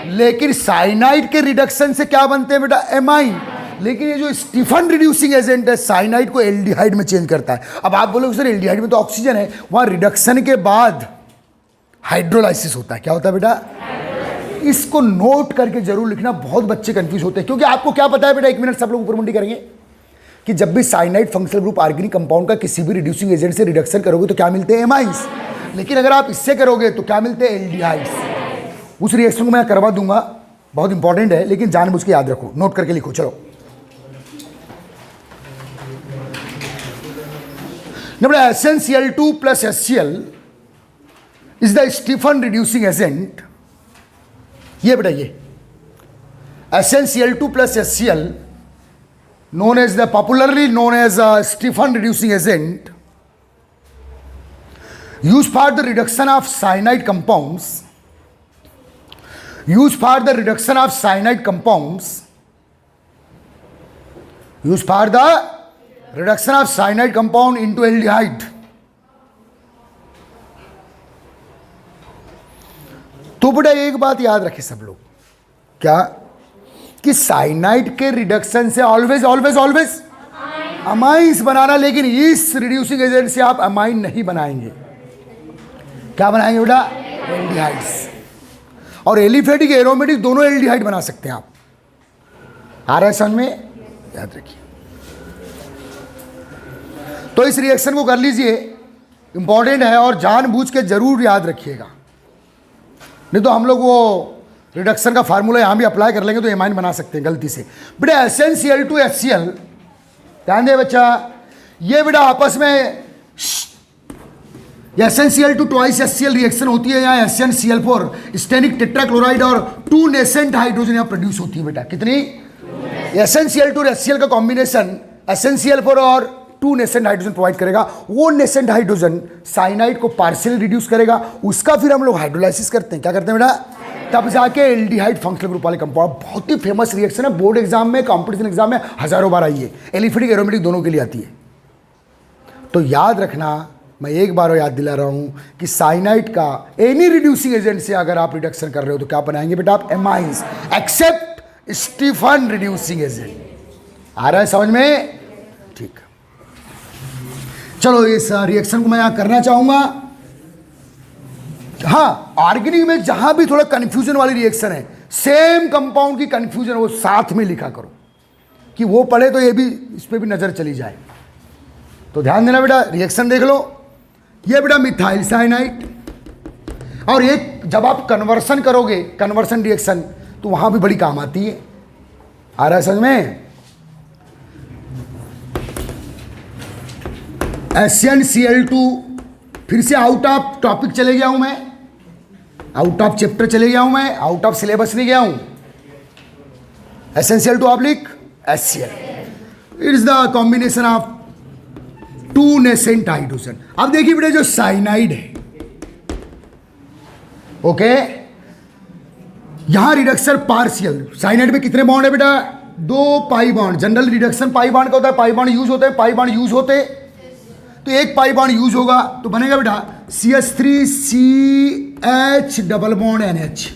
लेकिन साइनाइड के रिडक्शन से क्या बनते हैं बेटा? एमाइन। लेकिन ये जो स्टीफन रिड्यूसिंग एजेंट है साइनाइड को एल्डिहाइड में चेंज करता है। अब आप बोलोगे सर एल्डिहाइड में तो ऑक्सीजन है, वहां रिडक्शन के बाद हाइड्रोलाइसिस होता है। क्या होता है बेटा? इसको नोट करके जरूर लिखना, बहुत बच्चे कंफ्यूज होते हैं। क्योंकि आपको क्या पता है बेटा, 1 मिनट सब लोग ऊपर मुंडी करेंगे, कि जब भी cyanide functional group organic compound का किसी भी रिड्यूसिंग एजेंट से रिडक्शन करोगे तो क्या मिलते हैं? एमाइंस। लेकिन अगर आप इससे करोगे तो क्या मिलते हैं? एल्डिहाइड्स। उस रिएक्शन को मैं करवा दूंगा, बहुत इंपॉर्टेंट है, लेकिन जानबूझ के याद रखो, नोट करके लिखो। चलो बेटा SnCl2 plus HCl is the Stephen reducing agent. ये बेटा ये SnCl2 plus HCl known as the popularly known as a Stephan reducing agent used for the reduction of cyanide compounds, used for the reduction of cyanide compounds, used for the reduction of cyanide compound into aldehyde। तो बेटा एक बात याद रखें सब लोग, क्या कि साइनाइड के रिडक्शन से ऑलवेज ऑलवेज ऑलवेज अमाइंस बनाना, लेकिन इस रिड्यूसिंग एजेंट से आप अमाइन नहीं बनाएंगे। क्या बनाएंगे बेटा? एल्डिहाइड्स। और एलिफेटिक एरोमेटिक दोनों एल्डिहाइड बना सकते हैं आप। आ रहा है समझ में? याद रखिए। तो इस रिएक्शन को कर लीजिए, इंपॉर्टेंट है और जानबूझ के जरूर याद रखिएगा, नहीं तो हम लोग वो रिडक्शन का फार्मूला यहाँ भी अप्लाई कर लेंगे तो एमाइन बना सकते हैं गलती से। बेटा SnCl2 HCl, ध्यान दे बच्चा, ये बेटा आपस में SnCl2 ट्वाइस HCl रिएक्शन होती है, यहाँ SnCl4 स्टेनिक टेट्राक्लोराइड और 2 नेसेंट हाइड्रोजन यहाँ प्रोड्यूस होती है बेटा। कितनी? SnCl2 और HCl का कॉम्बिनेशन SnCl4 और 2 नेसेंट हाइड्रोजन प्रोवाइड करेगा। वो नेसेंट हाइड्रोजन साइनाइड को पार्शियली रिड्यूस करेगा, उसका फिर हम लोग हाइड्रोलाइसिस करते हैं। क्या करते हैं बेटा? तब जाके एल्डिहाइड फंक्शनल ग्रुप वाले कंपाउंड। बहुत ही फेमस रिएक्शन है, बोर्ड एग्जाम में, कॉम्पिटिशन एग्जाम में हजारों बार आई है, एलिफेटिक एरोमेटिक दोनों के लिए आती है। तो याद रखना, मैं एक बार और याद दिला रहा हूं कि साइनाइड का एनी रिड्यूसिंग एजेंट से अगर आप रिडक्शन कर रहे हो तो क्या बनाएंगे बेटा आप? Amines, except Stephen reducing agent. आ रहा है समझ में? ठीक। चलो इस रिएक्शन को मैं यहां करना चाहूंगा। हाँ, ऑर्गेनिक में जहां भी थोड़ा कंफ्यूजन वाली रिएक्शन है, सेम कंपाउंड की कंफ्यूजन वो साथ में लिखा करो कि वो पढ़े तो ये भी इस पे भी नजर चली जाए। तो ध्यान देना बेटा, रिएक्शन देख लो। ये बेटा मिथाइल साइनाइड, और एक जब आप कन्वर्सन करोगे, कन्वर्सन रिएक्शन, तो वहां भी बड़ी काम आती है। आ रहा है समझ में? SnCl2, फिर से आउट ऑफ टॉपिक चले गया हूं मैं, आउट ऑफ चैप्टर चले गया हूं मैं, आउट ऑफ सिलेबस नहीं गया हूं। SnCl2 oblique HCl, it is the combination of 2 nascent hydrogen. अब देखिए बेटा, जो साइनाइड है, ओके, यहां रिडक्शन पार्शियल। साइनाइड में कितने बॉन्ड है बेटा? 2 pi bond. General reduction pi bond का होता है, पाई बॉन्ड यूज होते हैं, पाई बॉन्ड यूज होते, तो एक पाई बॉन्ड यूज होगा तो बनेगा बेटा CH3CH double bond NH।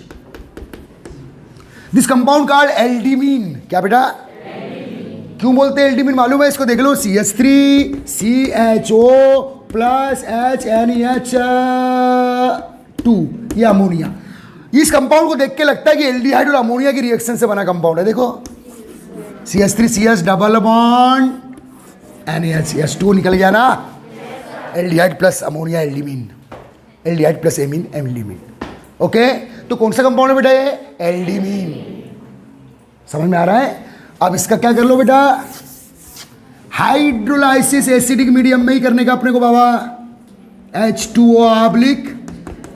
This compound called aldimine. क्या बेटा? क्यों बोलते हैं एल्डिमीन मालूम है? इसको देख लो, CH3CHO प्लस HNH2, ये अमोनिया। इस कंपाउंड को देख के लगता है कि एल्डिहाइड और अमोनिया की रिएक्शन से बना कंपाउंड है। देखो, CH3CH डबल बॉन्ड NaHCH2 निकल गया ना, aldehyde plus ammonia aldimine, aldehyde plus amine aldimine. Okay, तो कौन सा कंपाउंड है बेटा ये? एल्डिमीन। समझ में आ रहा है? अब इसका क्या कर लो बेटा? हाइड्रोलाइसिस एसिडिक मीडियम में ही करने का अपने को बाबा। H2O ऑब्लिक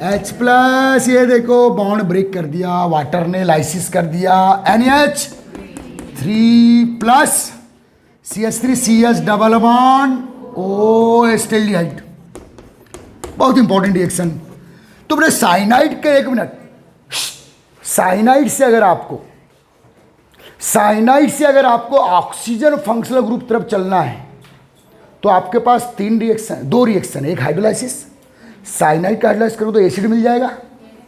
H प्लस, ये देखो बॉन्ड ब्रेक कर दिया, वाटर ने लाइसिस कर दिया, NH3 plus CH3CH double bond O acetaldehyde. बहुत इंपॉर्टेंट रिएक्शन। तो बेटा साइनाइड के, एक मिनट, साइनाइड से अगर आपको ऑक्सीजन फंक्शनल ग्रुप तरफ चलना है तो आपके पास 2 रिएक्शन, एक हाइड्रोलाइसिस। साइनाइड का हाइड्रोलाइसिस करो तो एसिड मिल जाएगा,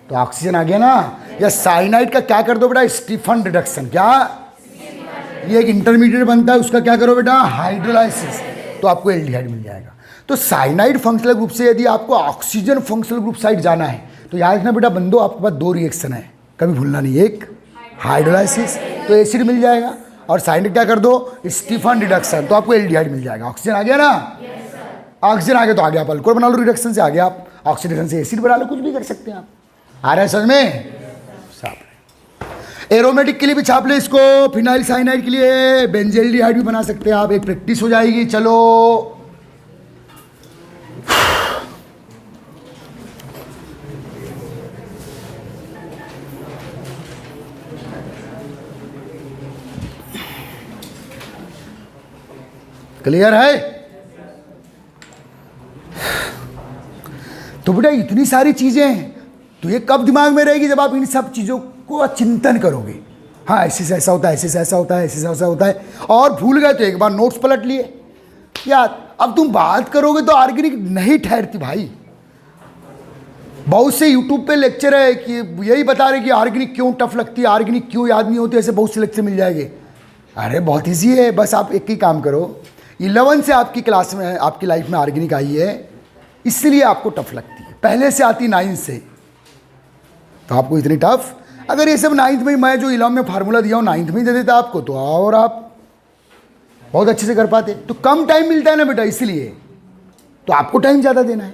तो ऑक्सीजन आ गया ना। या साइनाइड का क्या कर दो बेटा? Stephen reduction. क्या? ये एक इंटरमीडिएट बनता है, उसका क्या करो बेटा? हाइड्रोलाइसिस, तो आपको एल्डिहाइड मिल जाएगा। तो साइनाइड फंक्शनल ग्रुप से यदि आपको ऑक्सीजन फंक्शनल ग्रुप साइड जाना है तो याद रखना बेटा बंदो, आपके पास 2 रिएक्शन है, कभी भूलना नहीं। एक हाइड्रोलाइसिस तो एसिड मिल जाएगा, और साइनाइड क्या कर दो? स्टीफन रिडक्शन, तो आपको एल्डिहाइड मिल जाएगा। ऑक्सीजन आ गया ना, ऑक्सीजन आ गया तो आगे आप अल्कोहल बना लो, रिडक्शन से आगे आप ऑक्सीडेशन से एसिड बना लो, कुछ भी कर सकते हैं आप। आ रहा है समझ में? एरोमेटिक के लिए भी छाप ले इसको, फिनाइल साइनाइड के लिए बेंजेल्डिहाइड भी बना सकते हैं आप, एक प्रैक्टिस हो जाएगी। चलो क्लियर है? तो बेटा इतनी सारी चीजें हैं, तो ये कब दिमाग में रहेगी? जब आप इन सब चीजों को चिंतन करोगे। हाँ, ऐसे से ऐसा होता है, ऐसे से ऐसा होता है, ऐसे से ऐसा होता है, और भूल गए तो एक बार नोट्स पलट लिए। यार अब तुम बात करोगे तो ऑर्गेनिक नहीं ठहरती भाई। बहुत से यूट्यूब पे लेक्चर है कि यही बता रहे कि ऑर्गेनिक क्यों टफ लगती है, ऑर्गेनिक क्यों याद नहीं होती, ऐसे बहुत से लेक्चर मिल जाएंगे। अरे बहुत ईजी है, बस आप एक ही काम करो, 11 से आपकी क्लास में, आपकी लाइफ में ऑर्गेनिक आई है, इसलिए आपको टफ लगती है। पहले से आती 9 से, तो आपको इतनी टफ। अगर ये सब 9th में, मैं जो 11 में फार्मूला दिया हूँ 9th में ही दे देता आपको, तो और आप बहुत अच्छे से कर पाते। तो कम टाइम मिलता है ना बेटा, इसलिए तो आपको टाइम ज़्यादा देना है।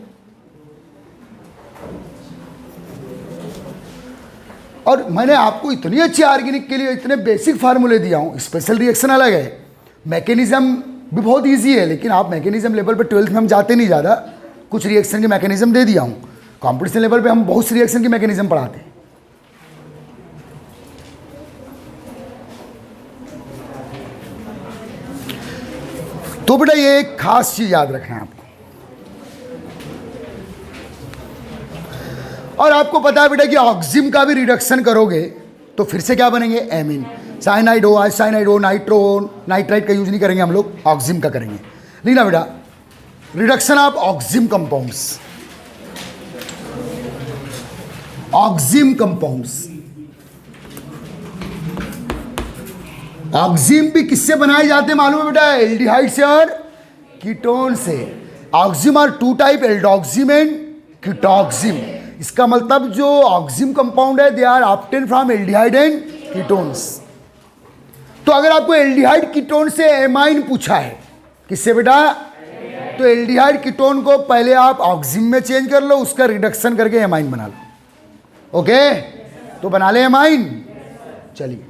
और मैंने आपको इतनी अच्छी ऑर्गेनिक के लिए इतने बेसिक फार्मूले दिया हूँ। स्पेशल रिएक्शन अलग है, मैकेनिज्म भी बहुत इजी है, लेकिन आप मैकेनिज्म लेवल पर 12th में हम जाते नहीं ज़्यादा, कुछ रिएक्शन के मैकेनिज्म दे दिया हूँ। कॉम्पिटिशन लेवल पे हम बहुत सी रिएक्शन की मैकेनिज्म पढ़ाते हैं। तो बेटा ये एक खास चीज याद रखना है आपको। और आपको पता है बेटा कि ऑक्सिम का भी रिडक्शन करोगे तो फिर से क्या बनेंगे, एमीन। साइनाइड हो, आइसाइनाइड हो, नाइट्रो हो, नाइट्राइट का यूज नहीं करेंगे हम लोग, ऑक्सिम का करेंगे। लेकिन बेटा रिडक्शन ऑफ ऑक्सिम कंपाउंड्स, ऑक्सिम कंपाउंड्स, ऑक्सिम भी किससे बनाए जाते हैं मालूम है बेटा, एल्डिहाइड से और कीटोन से। Oxime are two type, aldoxime and ketoxime. इसका मतलब जो ऑक्सिम कंपाउंड है they are obtain from aldehyde and ketones. तो अगर आपको एल्डिहाइड कीटोन से एमाइन पूछा है, किससे बेटा, तो एल्डिहाइड कीटोन को पहले आप ऑक्सिम में चेंज कर लो, उसका रिडक्शन करके एमाइन बना लो। ओके, तो बना ले एमाइन। चलिए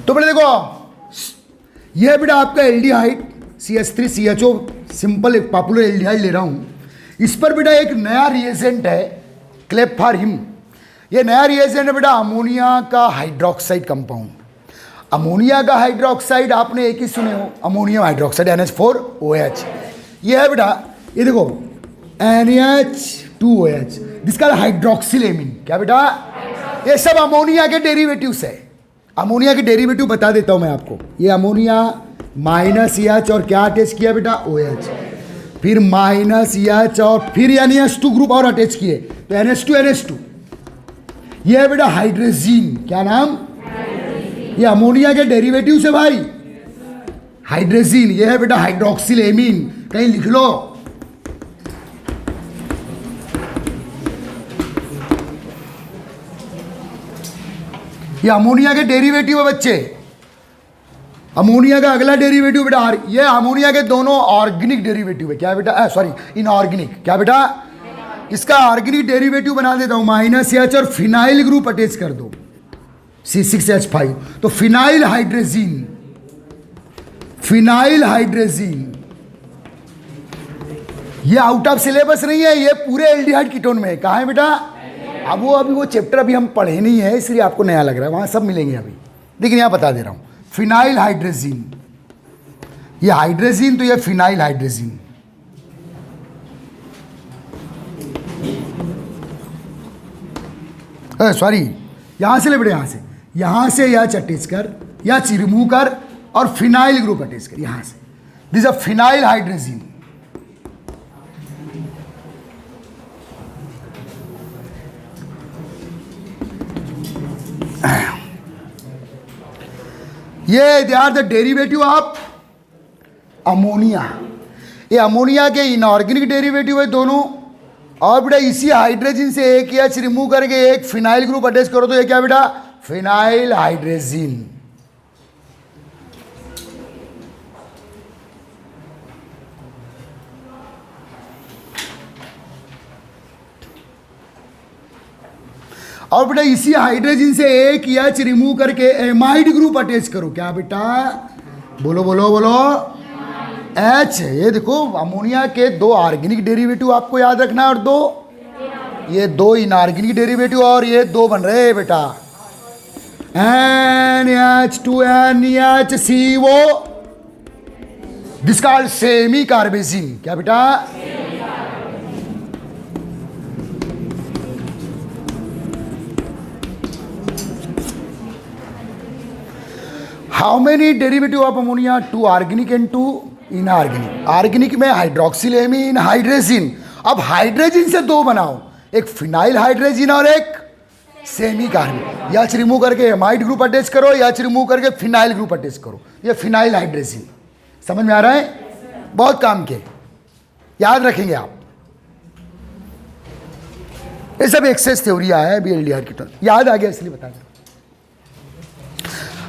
तो बेटा देखो, यह है बेटा आपका एल्डिहाइड CH3CHO, सिंपल एक पॉपुलर एल्डिहाइड ले रहा हूं। इस पर बेटा एक नया रिएजेंट है, क्लेपफार्हिम। ये नया रिएजेंट है बेटा अमोनिया का हाइड्रोक्साइड कंपाउंड। अमोनिया का हाइड्रोक्साइड आपने एक ही सुने हो, अमोनियम हाइड्रोक्साइड NH4OH। ये है बेटा, ये देखो NH2OH, जिसका हाइड्रोक्सिल एमीन। क्या बेटा, ये सब अमोनिया के डेरिवेटिव्स है। अमोनिया के डेरिवेटिव बता देता हूं मैं आपको। ये अमोनिया -H और क्या अटैच किया बेटा, OH, फिर -H और फिर NH2 ग्रुप और अटैच किए तो NH2। ये है बेटा हाइड्रोजीन। क्या नाम, ये अमोनिया के डेरिवेटिव से भाई, हाइड्रोजीन। ये है बेटा हाइड्रोक्सिल एमीन, कहीं लिख लो। ये अमोनिया के डेरिवेटिव है बच्चे। अमोनिया का अगला डेरिवेटिव बेटा ये अमोनिया के दोनों ऑर्गेनिक डेरिवेटिव है। क्या बेटा, सॉरी इनऑर्गेनिक। क्या बेटा, इसका ऑर्गेनिक डेरिवेटिव बना देता हूं, -H और फिनाइल ग्रुप अटैच कर दो, C6H5, तो फिनाइल हाइड्रोजीन। फिनाइल हाइड्रोजीन ये आउट ऑफ सिलेबस नहीं है, ये पूरे एल्डिहाइड कीटोन में है। कहाँ है बेटा, अब वो चैप्टर अभी हम पढ़े नहीं है, इसलिए आपको नया लग रहा है, वहां सब मिलेंगे अभी। लेकिन यहां बता दे रहा हूं, फिनाइल हाइड्रोजीन। ये हाइड्रोजीन तो ये फिनाइल हाइड्रोजीन। सॉरी, यहां से ले बेटे, यहां से या अटैच कर या रिमूव कर और फिनाइल ग्रुप अटैच कर यहां से। This a phenyl hydrazine. ये they are the derivative of ammonia. ये अमोनिया के इनऑर्गेनिक डेरिवेटिव है दोनों। और बेटा इसी हाइड्रोजन से एक H रिमूव करके एक फिनाइल ग्रुप अटैच करो तो ये क्या बेटा, फिनाइल हाइड्रोजीन। और बेटा इसी हाइड्रोजन से एक H रिमूव करके एमाइड ग्रुप अटैच करो। क्या बेटा, बोलो बोलो बोलो, H। ये देखो अमोनिया के दो ऑर्गेनिक डेरिवेटिव आपको याद रखना है, और ये दो इनऑर्गेनिक डेरिवेटिव, और ये दो बन रहे हैं बेटा NH2NHCO, दिस कॉल्ड सेमी कार्बेजिन। क्या बेटा, how many derivative of ammonia, 2 organic and 2 inorganic. Organic में हाइड्रोक्सिल एमीन, हाइड्रोजीन। अब हाइड्रोजीन से दो बनाओ, एक फिनाइल हाइड्रोजीन और एक सेमी कार्बन। H रिमूव करके एमाइड ग्रुप अटैच करो, H रिमूव करके फिनाइल ग्रुप अटैच करो, ये फिनाइल हाइड्रोजीन। समझ में आ रहा है, बहुत काम के, याद रखेंगे आप। ये सब एक्सेस थ्योरिया है अभी एल्डिहाइड कीटोन, याद आ गया इसलिए बता दें।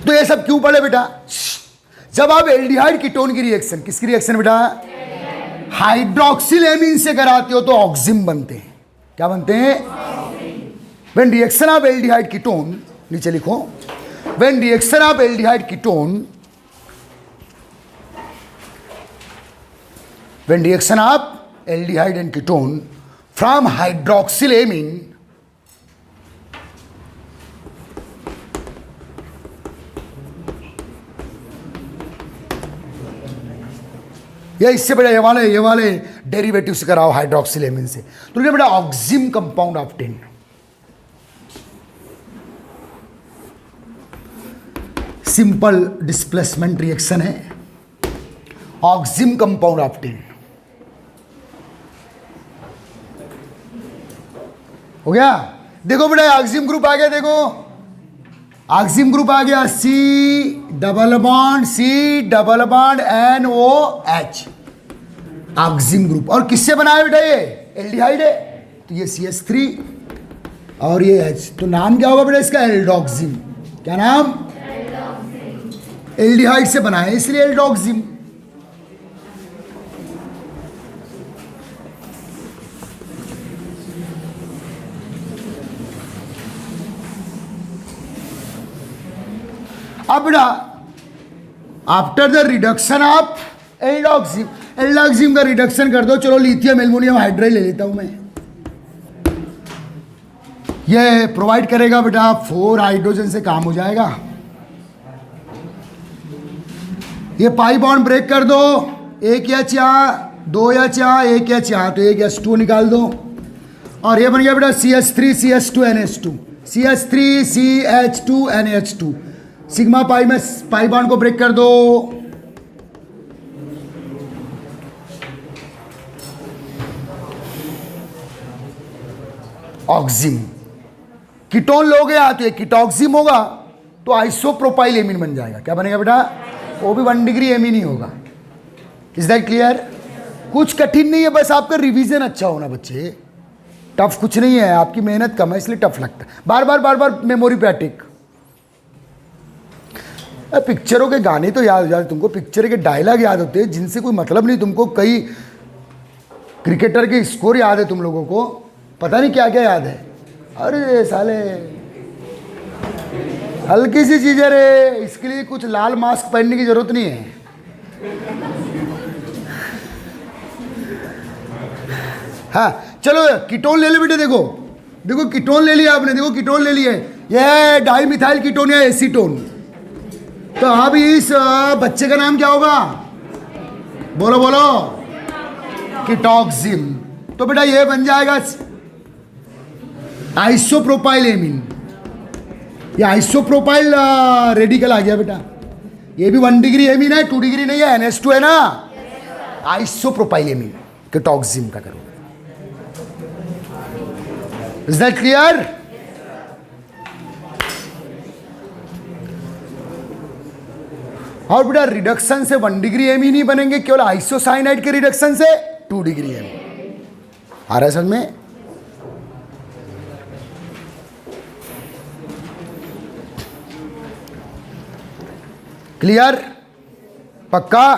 तो ये सब क्यों पढ़े बेटा, जब आप एल्डिहाइड कीटोन की रिएक्शन, किसकी रिएक्शन बेटा, हाइड्रोक्सिल एमीन से कराते हो तो ऑक्सिम बनते हैं। क्या बनते हैं, when reaction of aldehyde ketone, नीचे लिखो, when reaction of aldehyde ketone when reaction of aldehyde and ketone from hydroxylamine या इससे बड़ा ये वाले डेरिवेटिव से कराओ हाइड्रोक्सिलेमिन से, तो ये बड़ा oxime compound of tin. Simple displacement reaction है, ऑक्सिम कंपाउंड ऑफ टिन। हो गया? देखो बेटा ऑक्सिम ग्रुप आ गया, देखो ऑक्सिम ग्रुप आ गया, C double bond NOH, oxime group. और किससे बना है बेटा? ये एल्डिहाइड है, तो ये CH3 और ये H, तो नाम क्या होगा बेटा इसका? एल्डोक्सिम। क्या नाम? एल्डिहाइड से बना है इसलिए एल्डोक्सिम। अब बेटा आफ्टर द रिडक्शन ऑफ एल्डोक्सिम का रिडक्शन कर दो। चलो लिथियम एल्युमिनियम हाइड्राइड ले लेता हूं मैं। ये प्रोवाइड करेगा बेटा 4 हाइड्रोजन से काम हो जाएगा। ये पाई बॉन्ड ब्रेक कर दो, 1 H यहाँ 2 H यहाँ 1 H यहाँ, तो 1 H2 निकाल दो और ये बन गया बेटा CH3 CH2 NH2, CH3 CH2 NH2। Sigma pi में पाई बॉन्ड को ब्रेक कर दो, ऑक्सिम। कीटोन लोगे तो ये कीटोक्सिम होगा, तो आइसोप्रोपाइल एमीन बन जाएगा। क्या बनेगा बेटा? वो भी 1 डिग्री एमीन ही होगा। Is that clear? कुछ कठिन नहीं है, बस आपका रिवीजन अच्छा होना बच्चे। टफ कुछ नहीं है, आपकी मेहनत कम है इसलिए टफ लगता है। बार बार मेमोरी पे अटैक। पिक्चरों के गाने तो याद हो जाते तुमको, पिक्चर के डायलॉग याद होते हैं जिनसे कोई मतलब नहीं तुमको। कई क्रिकेटर के स्कोर याद है तुम लोगों को, पता नहीं क्या क्या याद है। अरे साले हल्की सी चीज है रे, इसके लिए कुछ लाल मास्क पहनने की जरूरत नहीं है। हाँ चलो कीटोन ले ले बेटे। देखो देखो कीटोन ले लिया आपने, देखो कीटोन ले लिए, ये डाई मिथाइल कीटोन या एसीटोन। तो अब इस बच्चे का नाम क्या होगा? बोलो बोलो, कीटोक्सिम। तो बेटा ये बन जाएगा आइसोप्रोपाइल एमीन। ये आइसोप्रोपाइल रेडिकल आ गया बेटा। ये भी 1 डिग्री एमीन है, 2 डिग्री नहीं है, NH2 है ना। आइसोप्रोपाइल एमीन कीटोक्सिम का करो। Is that clear? और बेटा रिडक्शन से 1 डिग्री एमीन ही बनेंगे, केवल आइसोसाइनाइड के रिडक्शन से 2 डिग्री एमीन। आ रहा है समझ में? क्लियर? पक्का?